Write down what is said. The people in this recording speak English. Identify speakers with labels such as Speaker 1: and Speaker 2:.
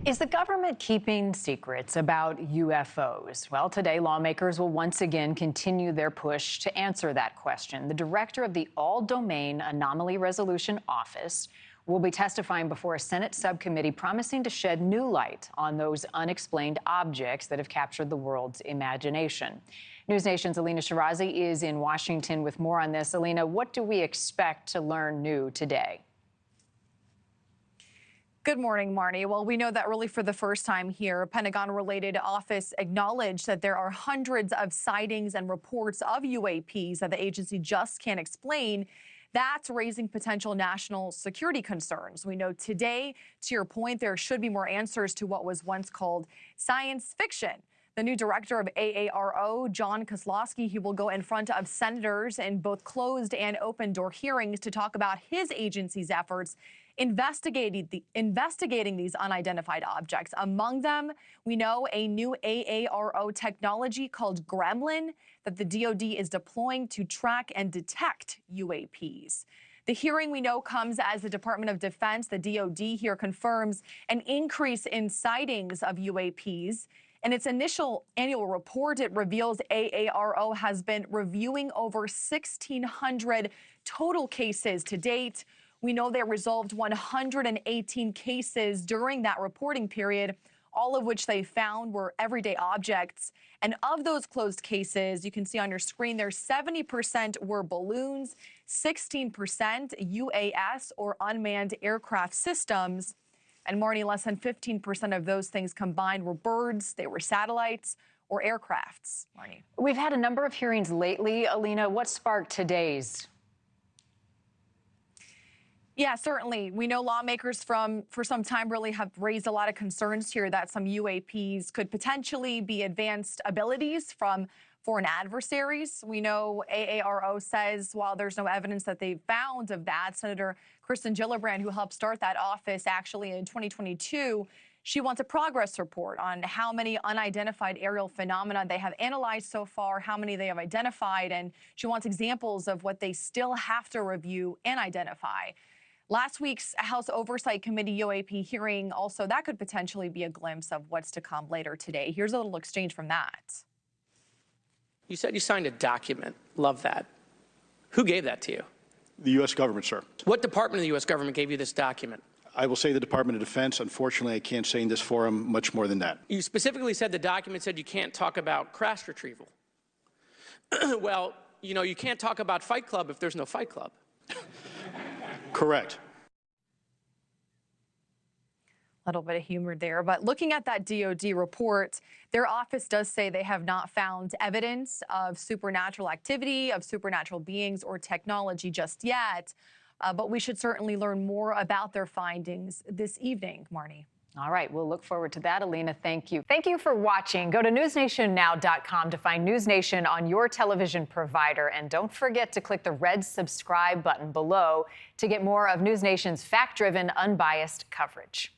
Speaker 1: Is the government keeping secrets about UFOs? Well, today, lawmakers will once again continue their push to answer that question. The director of the All-Domain Anomaly Resolution Office will be testifying before a Senate subcommittee, promising to shed new light on those unexplained objects that have captured the world's imagination. NewsNation's Alina Shirazi is in Washington with more on this. Alina, what do we expect to learn new today?
Speaker 2: Good morning, Marni. Well, we know that really for the first time here, a Pentagon-related office acknowledged that there are hundreds of sightings and reports of UAPs that the agency just can't explain. That's raising potential national security concerns. We know today, to your point, there should be more answers to what was once called science fiction. The new director of AARO, Jon Kosloski, he will go in front of senators in both closed and open door hearings to talk about his agency's efforts investigating these unidentified objects. Among them, we know a new AARO technology called Gremlin that the DoD is deploying to track and detect UAPs. The hearing, we know, comes as the Department of Defense, the DoD here, confirms an increase in sightings of UAPs. In its initial annual report, it reveals AARO has been reviewing over 1,600 total cases to date. We know they resolved 118 cases during that reporting period, all of which they found were everyday objects. And of those closed cases, you can see on your screen there, 70% were balloons, 16% UAS or unmanned aircraft systems. And Marni, less than 15% of those things combined were birds, they were satellites or aircrafts. Marni.
Speaker 1: We've had a number of hearings lately. Alina, what sparked today's?
Speaker 2: Yeah, certainly. We know lawmakers for some time really have raised a lot of concerns here that some UAPs could potentially be advanced abilities from foreign adversaries. We know AARO says while there's no evidence that they've found of that, Senator Kristen Gillibrand, who helped start that office actually in 2022, she wants a progress report on how many unidentified aerial phenomena they have analyzed so far, how many they have identified, and she wants examples of what they still have to review and identify. Last week's House Oversight Committee UAP hearing also, that could potentially be a glimpse of what's to come later today. Here's a little exchange from that.
Speaker 3: You said you signed a document. Love that. Who gave that to you?
Speaker 4: The U.S. government, sir.
Speaker 3: What department of the U.S. government gave you this document?
Speaker 4: I will say the Department of Defense. Unfortunately, I can't say in this forum much more than that.
Speaker 3: You specifically said the document said you can't talk about crash retrieval. Well, you know, you can't talk about Fight Club if there's no Fight Club.
Speaker 4: Correct.
Speaker 2: A little bit of humor there, but looking at that DoD report, their office does say they have not found evidence of supernatural activity, of supernatural beings or technology just yet, but we should certainly learn more about their findings this evening, Marni.
Speaker 1: All right, we'll look forward to that. Alina, thank you. Thank you for watching. Go to newsnationnow.com to find NewsNation on your television provider. And don't forget to click the red subscribe button below to get more of NewsNation's fact-driven, unbiased coverage.